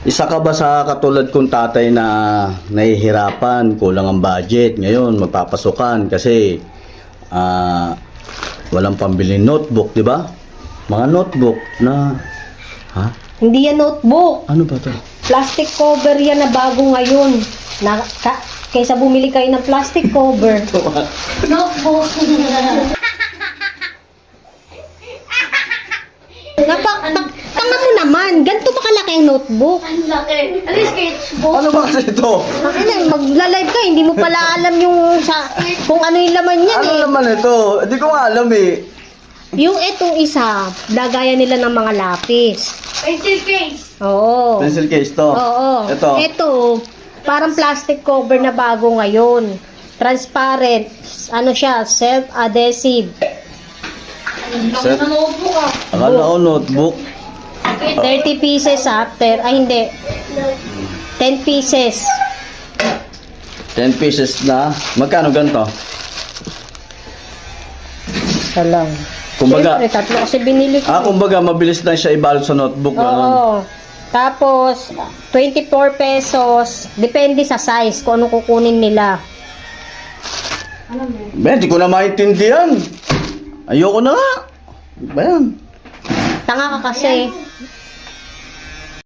Isa ka ba sa katulad kong tatay na nahihirapan, kulang ang budget, ngayon magpapasukan kasi walang pambili notebook, di ba? Mga notebook na, ha? Hindi yan notebook. Ano ba to? Plastic cover yan na bago ngayon. Kaysa bumili kayo ng plastic cover. Notebook. Tanga mo naman. Ganito ba kalaki ang notebook? Ang laki. Ano yung sketchbook? Ano ba kasi ito? Magla-live ka, hindi mo pala alam yung kung ano yung laman yan Ano eh. naman ito? Hindi ko nga alam eh. Yung itong isa, lagayan nila ng mga lapis. Pencil case. Oo. Pencil case to. Oo. Ito. Ito, parang plastic cover na bago ngayon. Transparent. Ano siya? Self-adhesive. Set. Ang notebook ah. Akala ko notebook. 30 pieces after. Ay, hindi. 10 pieces. 10 pieces na. Magkano ganito? Isa lang. Kumbaga, Siyempre, tatlo kasi binili ko. kumbaga mabilis lang siya ibalot sa notebook. Ganun. Oo. Tapos, 24 pesos. Depende sa size kung anong kukunin nila. Ben, di ko na maintindihan. Ayoko na nga. Ba yan? Tanga ka kasi.